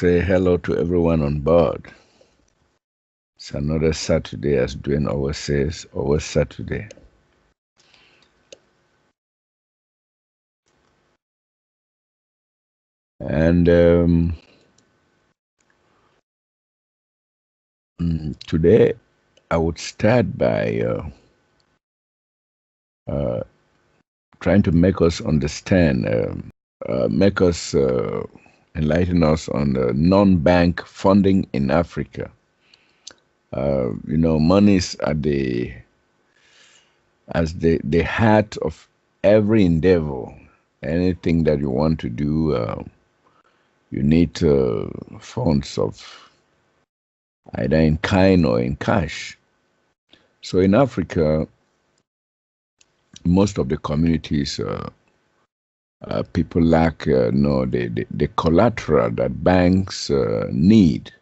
say hello to everyone on board. It's another Saturday, as Duane always says, always Saturday. And today I would start by trying to make us understand, enlighten us on the non-bank funding in Africa. Money is at the heart of every endeavor. Anything that you want to do, you need funds of either in kind or in cash. So in Africa, most of the communities, people lack the collateral that banks need.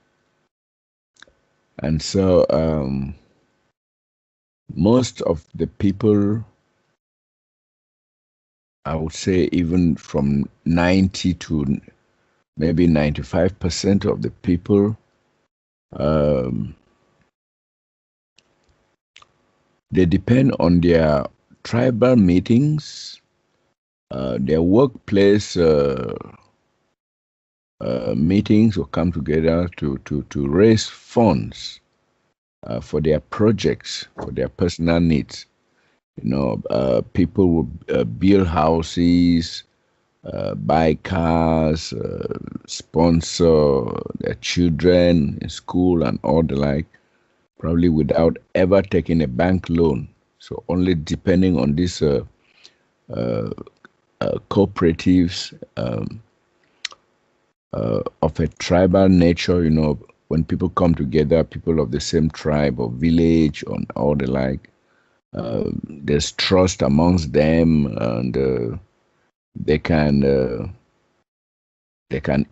And so most of the people, I would say even from 90 to maybe 95% of the people, they depend on their tribal meetings, their workplace meetings, will come together to raise funds for their projects, for their personal needs. People will build houses, buy cars, sponsor their children in school and all the like, probably without ever taking a bank loan. So only depending on these cooperatives of a tribal nature, when people come together, people of the same tribe or village or all the like, there's trust amongst them, and they can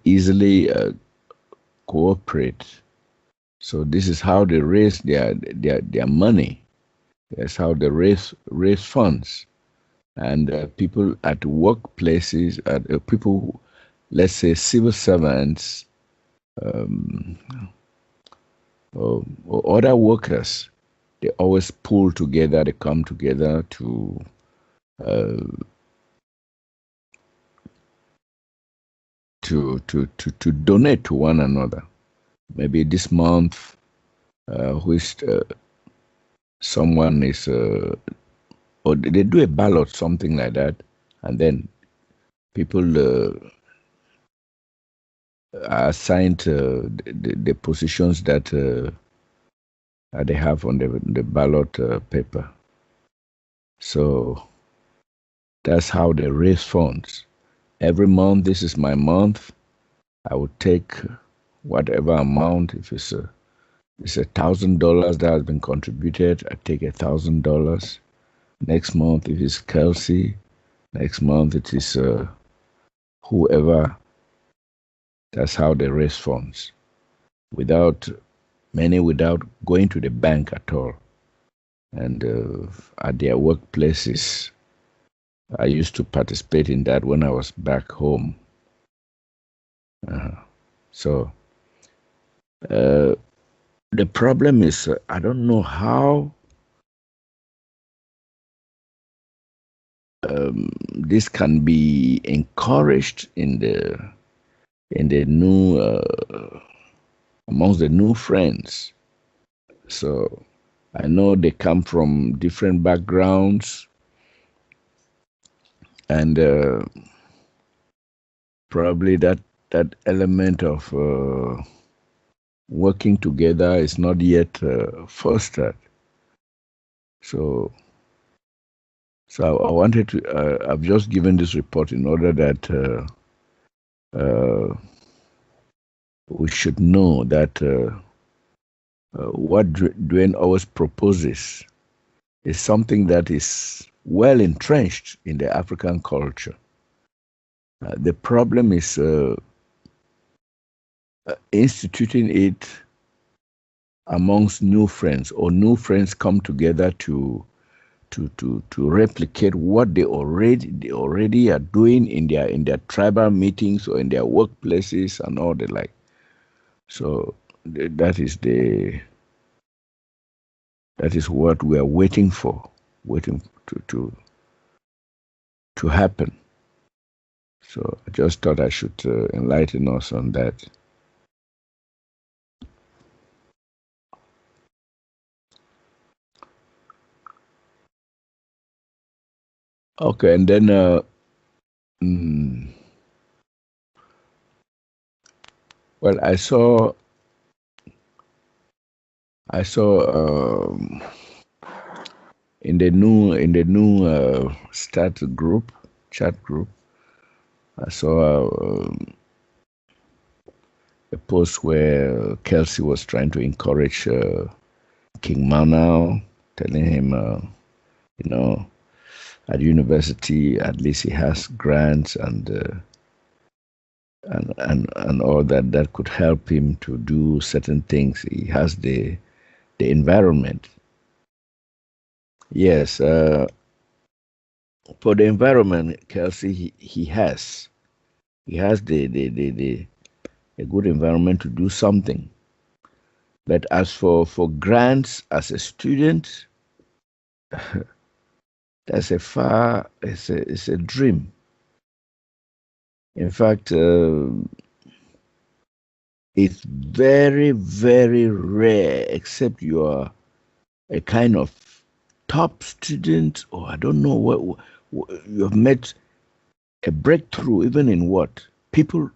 easily cooperate. So this is how they raise their money. That's how they raise funds. And people at workplaces, people, let's say civil servants, or other workers, they always pull together. They come together to donate to one another. Maybe this month, someone is, or they do a ballot, something like that, and then people are assigned the positions that they have on the ballot paper. So that's how they raise funds. Every month, this is my month. I would take whatever amount. If it's $1,000 that has been contributed, I take $1,000. Next month, if it's Kelsey, next month it is whoever. That's how they raise funds, without going to the bank at all. And at their workplaces, I used to participate in that when I was back home. So the problem is, I don't know how this can be encouraged in the new amongst the Nufriends. So I know they come from different backgrounds, and probably that element of working together is not yet fostered. So I wanted to. I've just given this report in order that we should know that what Duane always proposes is something that is well entrenched in the African culture. The problem is instituting it amongst Nufriends, or Nufriends come together to replicate what they already are doing in their tribal meetings or in their workplaces and all the like. So that is what we are waiting for, waiting to happen. So I just thought I should enlighten us on that. Okay, and then well, I saw in the new start group, chat group, I saw a post where Kelsey was trying to encourage King Manao, telling him, at university at least he has grants and all that could help him to do certain things. He has the environment. Yes, for the environment, Kelsey, he has the a good environment to do something. But as for grants as a student, that's it's a dream. In fact, it's very, very rare, except you are a kind of top student, or I don't know what you have met a breakthrough, even in what people,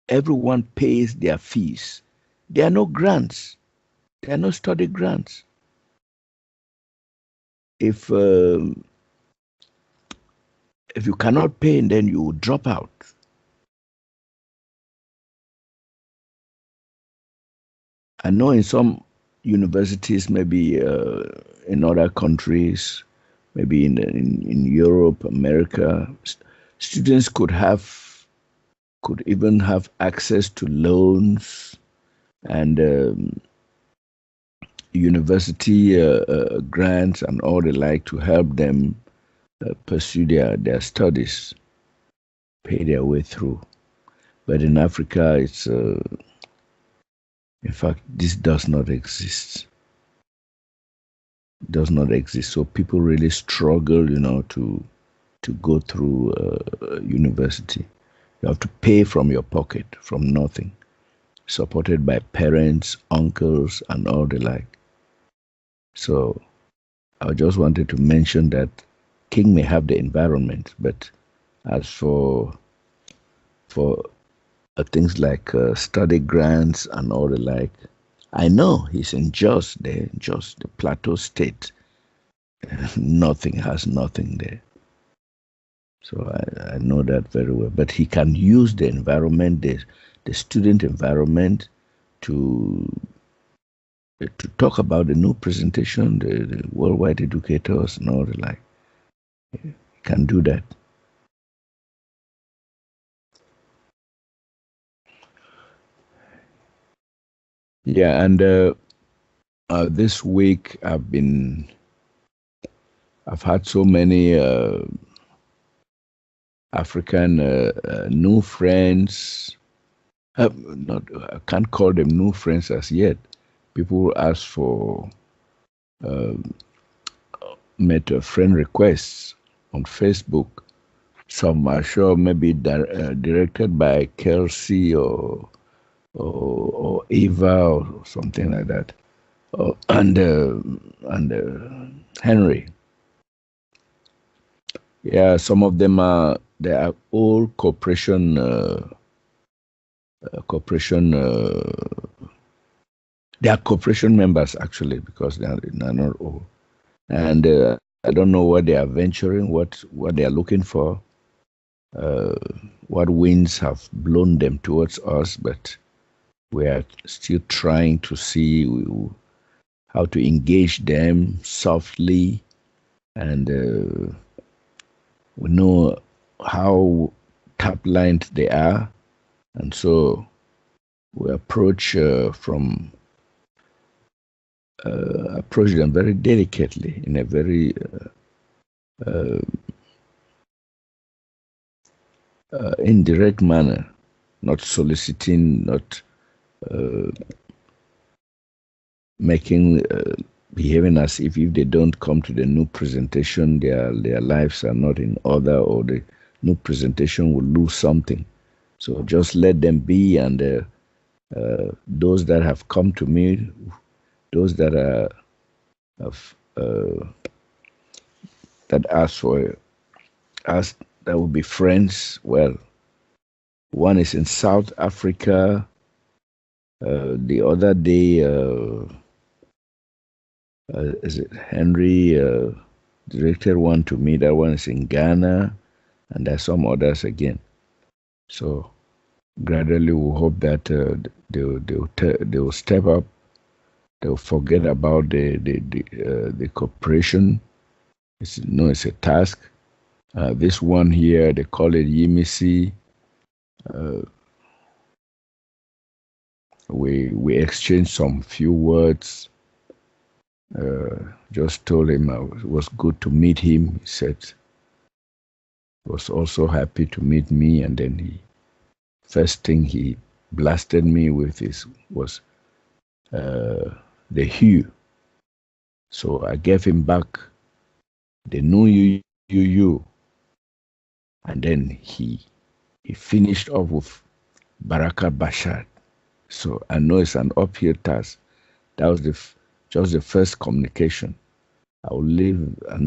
everyone pays their fees. There are no grants. There are no study grants. If if you cannot pay, then you drop out. I know in some universities, maybe in other countries, maybe in Europe, America, students could even have access to loans and university grants and all the like to help them pursue their studies, pay their way through. But in Africa, it's in fact this does not exist. Does not exist. So people really struggle, to go through university. You have to pay from your pocket, from nothing, supported by parents, uncles, and all the like. So I just wanted to mention that King may have the environment, but as for things like study grants and all the like, I know he's in Jos there, Jos, the Plateau State. Nothing has nothing there. So I know that very well. But he can use the environment, the student environment, to talk about the new presentation, the worldwide educators and all the like. He can do that. Yeah, and this week I've had so many African new friends. Not I can't call them new friends as yet. People ask for uh, met friend requests on Facebook. Some are sure maybe directed by Kelsey or Eva or something like that, and Henry. Yeah, some of them they are all corporation. They are corporation members actually because they are not all. And I don't know what they are venturing, what they are looking for, uh, what winds have blown them towards us, but we are still trying to see how to engage them softly, and we know how tap-lined they are, and so we approach them very delicately in a very uh, indirect manner, not soliciting, not uh, making behaving as if they don't come to the new presentation, their lives are not in order, or the new presentation will lose something. So just let them be, and those that have come to me, those that are have, that ask for us, that will be friends. Well, one is in South Africa. The other day, is it Henry directed one to me? That one is in Ghana, and there's some others again. So gradually, we hope that they will step up. They will forget about the cooperation. It's a task. This one here, they call it Yimisi. Uh, we exchanged some few words. Just told him it was good to meet him. He said he was also happy to meet me, and then first thing he blasted me with was the hue. So I gave him back the new you, and then he finished off with Baraka Bashar. So I know it's an uphill task. That was just the first communication. I will leave on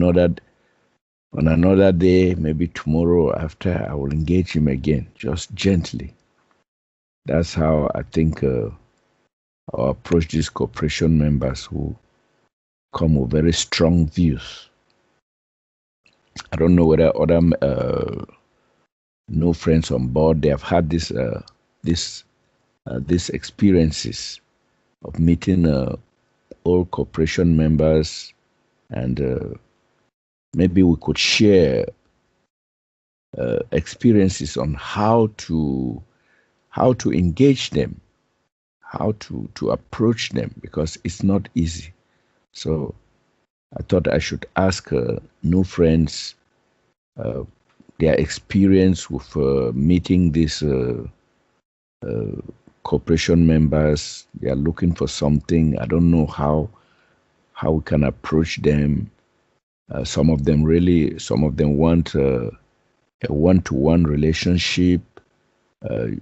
another day, maybe tomorrow after. I will engage him again, just gently. That's how I think I'll approach these cooperation members who come with very strong views. I don't know whether other no friends on board, they have had these experiences of meeting all cooperation members, and maybe we could share experiences on how to engage them, how to approach them, because it's not easy. So I thought I should ask new friends their experience with meeting these cooperation members. They are looking for something. I don't know how we can approach them. Some of them want a one-to-one relationship. They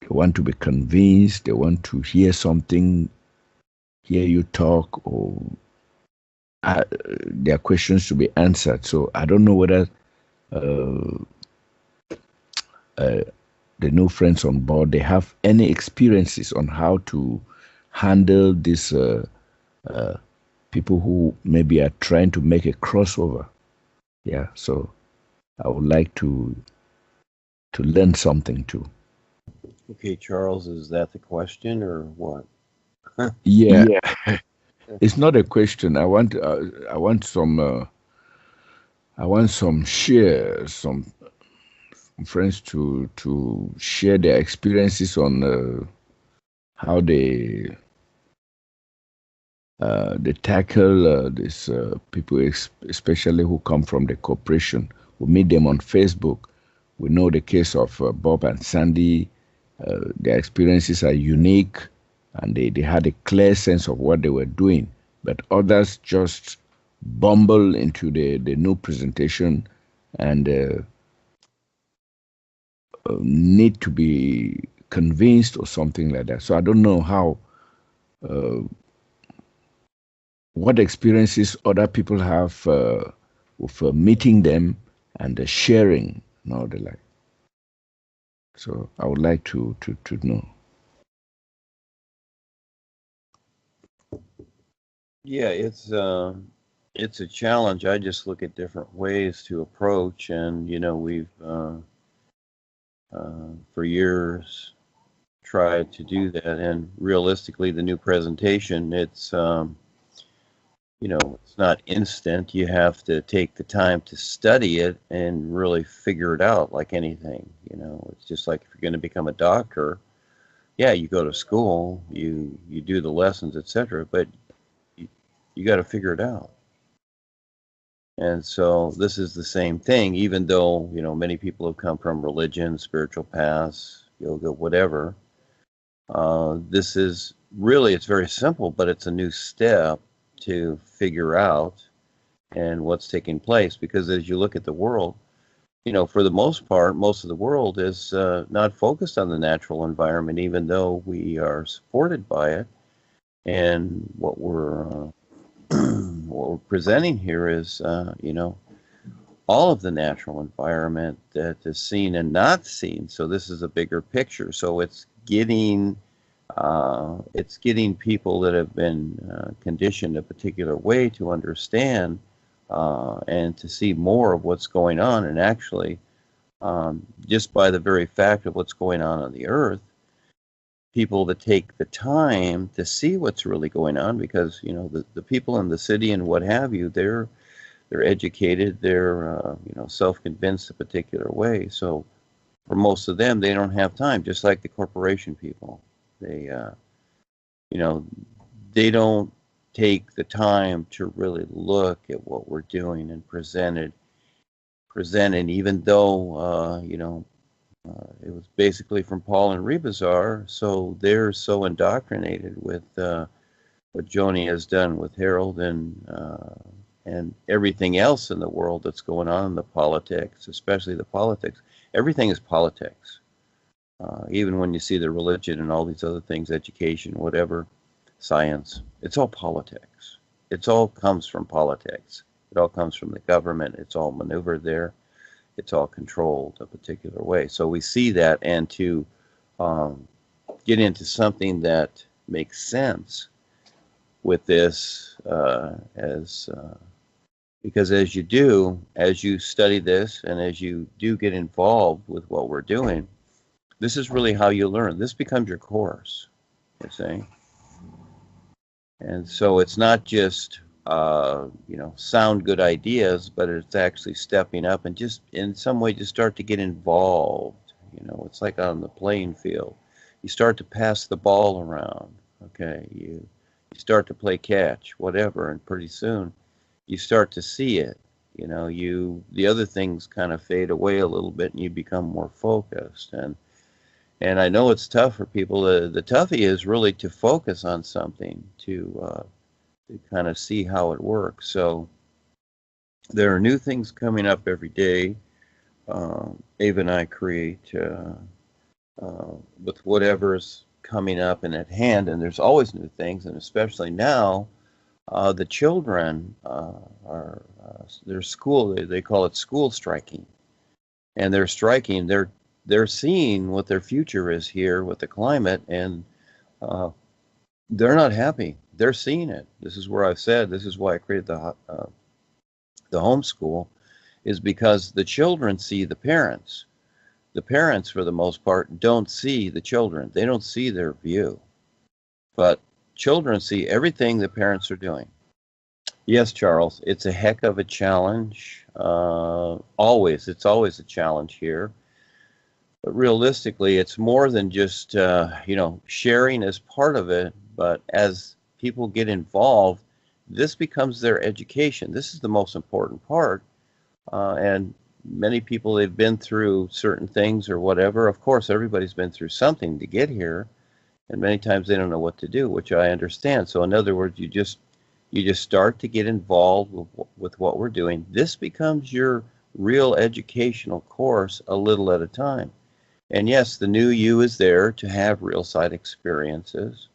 want to be convinced. They want to hear something, hear you talk, or their questions to be answered. So I don't know whether the new friends on board, they have any experiences on how to handle these people who maybe are trying to make a crossover. Yeah, so I would like to learn something too. Okay, Charles, is that the question or what? Yeah, it's not a question. I want some share, some friends to share their experiences on how they tackle these people, especially who come from the corporation. We meet them on Facebook. We know the case of Bob and Sandy. Their experiences are unique, and they had a clear sense of what they were doing. But others just bumble into the new presentation and need to be convinced or something like that. So I don't know how what experiences other people have with meeting them and sharing and all the like. So I would like to know. Yeah, it's a challenge. I just look at different ways to approach, and we've for years tried to do that. And realistically, the new presentation, it's not instant. You have to take the time to study it and really figure it out, like anything. It's just like if you're going to become a doctor. Yeah, you go to school, you do the lessons, etc. But you got to figure it out. And so this is the same thing, even though, many people have come from religion, spiritual paths, yoga, whatever. This is really, it's very simple, but it's a new step to figure out and what's taking place. Because as you look at the world, for the most part, most of the world is not focused on the natural environment, even though we are supported by it. And what we're what we're presenting here is, all of the natural environment that is seen and not seen. So this is a bigger picture. So it's getting people that have been conditioned a particular way to understand and to see more of what's going on. And actually, just by the very fact of what's going on the earth, people that take the time to see what's really going on, because the people in the city and what have you, they're educated, they're self-convinced a particular way. So for most of them, they don't have time, just like the corporation people. They they don't take the time to really look at what we're doing and present it, even though it was basically from Paul and Rebazar. So they're so indoctrinated with what Joni has done with Harold and everything else in the world that's going on, the politics, especially the politics. Everything is politics. Even when you see the religion and all these other things, education, whatever, science, it's all politics. It all comes from politics. It all comes from the government. It's all maneuvered there. It's all controlled a particular way. So we see that, and to get into something that makes sense with this, because as you study this, and as you do get involved with what we're doing, this is really how you learn. This becomes your course, you see. And so it's not just sound good ideas, but it's actually stepping up and just in some way just start to get involved. It's like on the playing field. You start to pass the ball around. Okay, you start to play catch, whatever, and pretty soon you start to see it. The other things kind of fade away a little bit, and you become more focused. And I know it's tough for people. The toughie is really to focus on something, to kind of see how it works. So there are new things coming up every day. Ava and I create with whatever's coming up and at hand, and there's always new things, and especially now, the children their school, they call it school striking, and they're striking. They're seeing what their future is here with the climate, and they're not happy. They're seeing it. This is where I've said, this is why I created the homeschool, is because the children see the parents. The parents, for the most part, don't see the children. They don't see their view. But children see everything the parents are doing. Yes, Charles, it's a heck of a challenge. It's always a challenge here. But realistically, it's more than just, sharing as part of it, but as people get involved, this becomes their education. This is the most important part. And many people, they've been through certain things or whatever. Of course, everybody's been through something to get here. And many times they don't know what to do, which I understand. So in other words, you just start to get involved with what we're doing. This becomes your real educational course a little at a time. And yes, the new you is there to have real side experiences,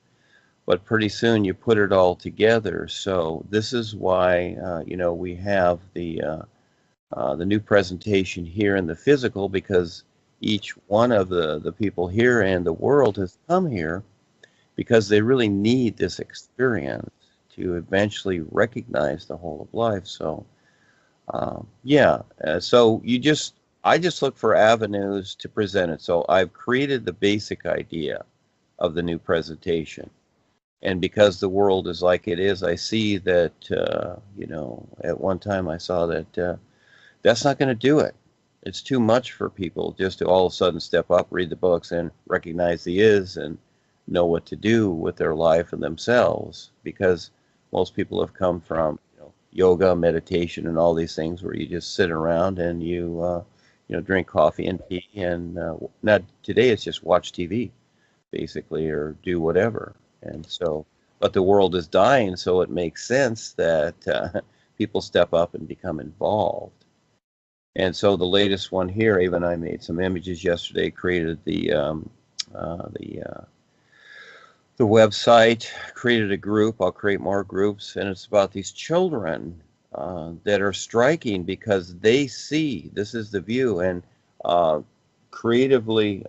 but pretty soon you put it all together. So this is why, we have the new presentation here in the physical, because each one of the people here and the world has come here because they really need this experience to eventually recognize the whole of life. So, so I just look for avenues to present it. So I've created the basic idea of the new presentation. And because the world is like it is, I see that, at one time I saw that that's not going to do it. It's too much for people just to all of a sudden step up, read the books, and recognize the is and know what to do with their life and themselves. Because most people have come from yoga, meditation, and all these things where you just sit around and you drink coffee and tea, and not today it's just watch TV. basically, or do whatever. And so, but the world is dying, so it makes sense that people step up and become involved. And so the latest one here, even I made some images yesterday, created the website, created a group. I'll create more groups, and it's about these children that are striking because they see this is the view, and creatively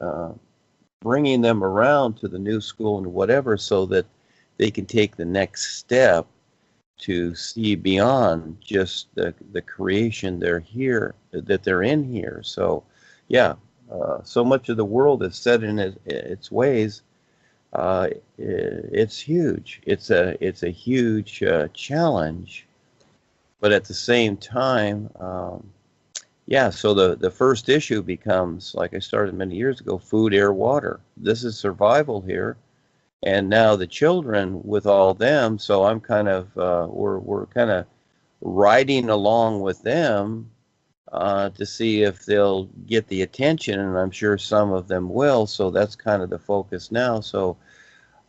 bringing them around to the new school and whatever, so that they can take the next step to see beyond just the creation they're here, that they're in here. So, yeah, so much of the world is set in its ways. It's huge. It's a huge challenge, but at the same time, yeah. So the first issue becomes, like I started many years ago, food, air, water. This is survival here. And now the children with all them, so I'm kind of we're kind of riding along with them to see if they'll get the attention, and I'm sure some of them will. So that's kind of the focus now. So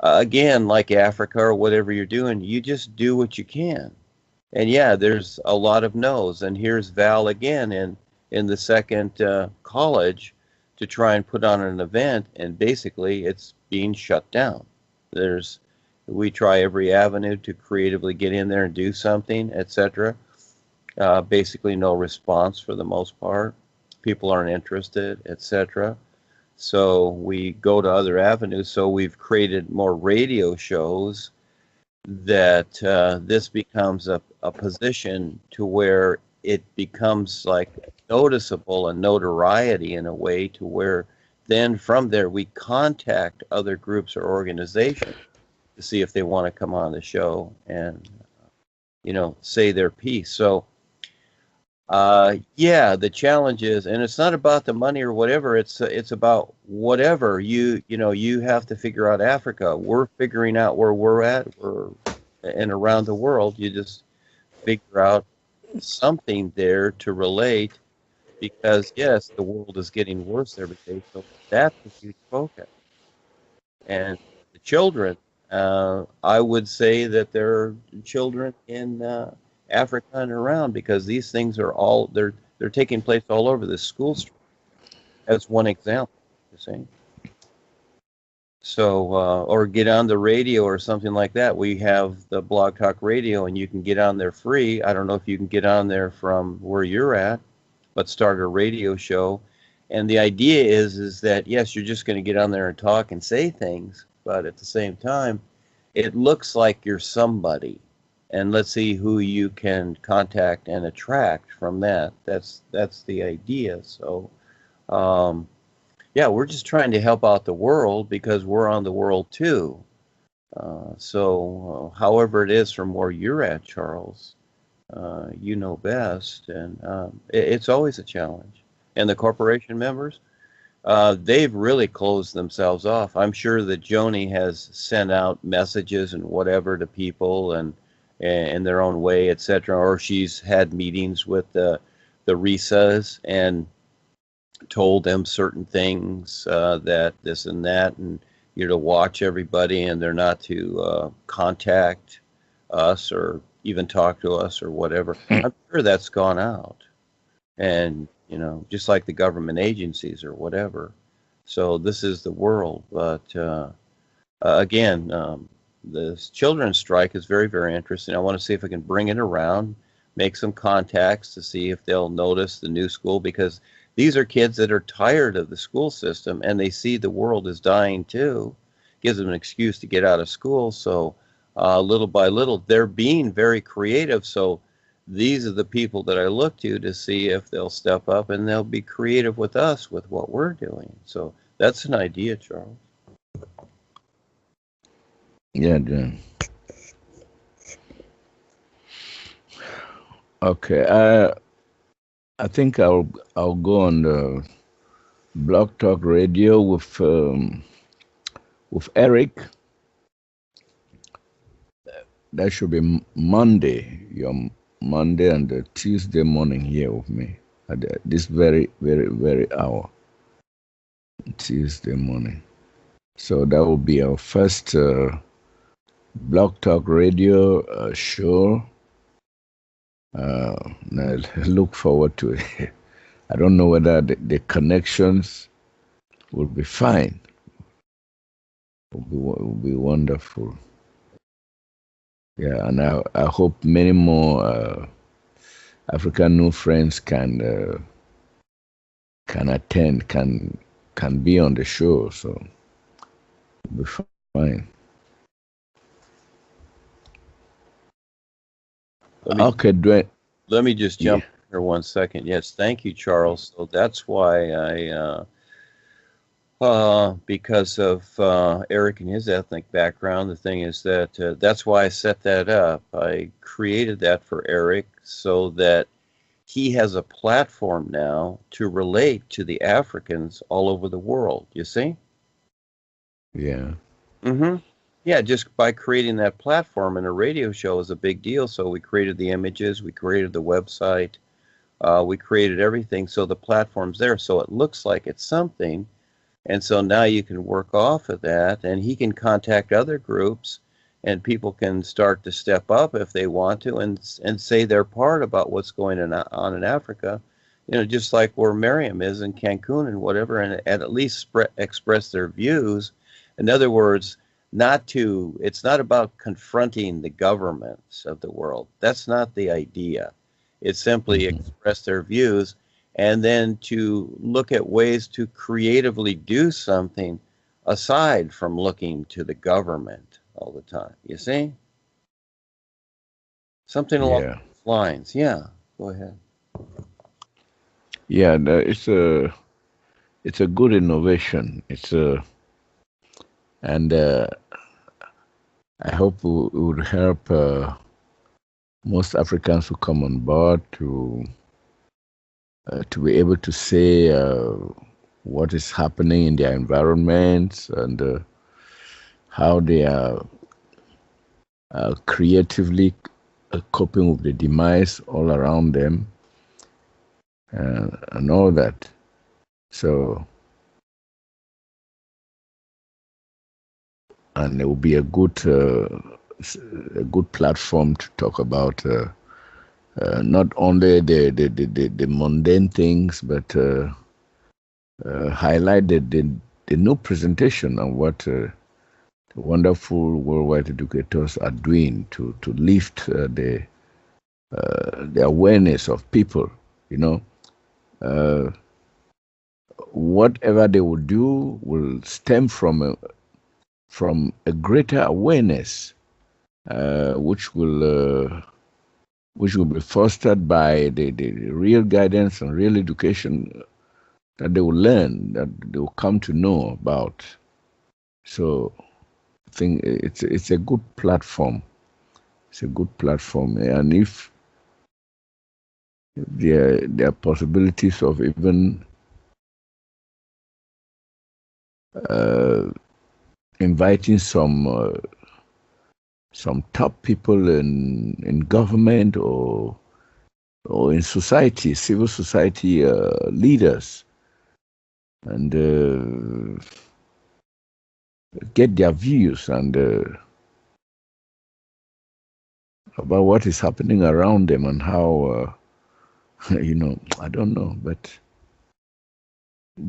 again, like Africa or whatever you're doing, you just do what you can. And yeah, there's a lot of no's. And here's Val again in the second college to try and put on an event, and basically it's being shut down. We try every avenue to creatively get in there and do something, etc. Basically no response for the most part. People aren't interested, etc. So we go to other avenues. So we've created more radio shows that this becomes a position to where it becomes like noticeable and notoriety in a way to where then from there we contact other groups or organizations to see if they want to come on the show and say their piece. So yeah, the challenge is, and it's not about the money or whatever, it's about whatever you have to figure out. Africa, we're figuring out where we're at, and around the world you just figure out something there to relate, because yes, the world is getting worse every day, so that's a huge focus. And the children, I would say that there are children in Africa and around, because these things are all they're taking place all over the school street. As one example, you see. So, or get on the radio or something like that. We have the Blog Talk Radio, and you can get on there free. I don't know if you can get on there from where you're at, but start a radio show. And the idea is that, yes, you're just going to get on there and talk and say things, but at the same time, it looks like you're somebody. And let's see who you can contact and attract from that. That's the idea. So, yeah, we're just trying to help out the world because we're on the world too. So, however it is from where you're at, Charles, you know best, and it's always a challenge. And the corporation members, they've really closed themselves off. I'm sure that Joni has sent out messages and whatever to people and in their own way, etc. Or she's had meetings with the RISAs and told them certain things, that this and that, and you're to watch everybody, and they're not to contact us or even talk to us or whatever. I'm sure that's gone out, and just like the government agencies or whatever. So this is the world. But again, the children's strike is very, very interesting. I want to see if I can bring it around, make some contacts to see if they'll notice the new school, because these are kids that are tired of the school system, and they see the world is dying too. Gives them an excuse to get out of school. So little by little, they're being very creative. So these are the people that I look to see if they'll step up, and they'll be creative with us with what we're doing. So that's an idea, Charles. Yeah, Dan. Okay. I think I'll go on the Blog Talk Radio with Eric. That should be Monday. Your Monday and the Tuesday morning here with me at this very, very, very hour. Tuesday morning. So that will be our first Blog Talk Radio show. I look forward to it. I don't know whether the connections will be fine. Will be wonderful. Yeah, and I hope many more African Nufriends can attend, can be on the show. So it'll be fine. Okay, Duane. Let me just jump here 1 second. Yes, thank you, Charles. So that's why because of Eric and his ethnic background, the thing is that that's why I set that up. I created that for Eric so that he has a platform now to relate to the Africans all over the world. You see? Yeah. Mm-hmm. Yeah, just by creating that platform, and a radio show is a big deal. So we created the images, we created the website, we created everything. So the platform's there. So it looks like it's something. And so now you can work off of that, and he can contact other groups, and people can start to step up if they want to and say their part about what's going on in Africa, you know, just like where Miriam is in Cancun and whatever, and at least express their views. In other words, it's not about confronting the governments of the world. That's not the idea. It's simply express their views, and then to look at ways to creatively do something aside from looking to the government all the time. You see? Something along those lines. Yeah, go ahead. Yeah, it's a good innovation. And I hope it would help most Africans who come on board to be able to say what is happening in their environments and how they are creatively coping with the demise all around them and all that. So, and it will be a good platform to talk about not only the mundane things, but highlight the new presentation on what the wonderful worldwide educators are doing to lift the awareness of people. You know, whatever they will do will stem from a greater awareness, which will be fostered by the real guidance and real education that they will learn, that they will come to know about. So I think it's a good platform. It's a good platform, and if there are possibilities of even inviting some top people in government or in society, civil society leaders, and get their views and about what is happening around them and how I don't know, but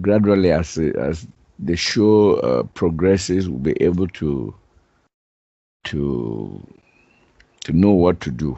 gradually as the show progresses, we'll be able to know what to do.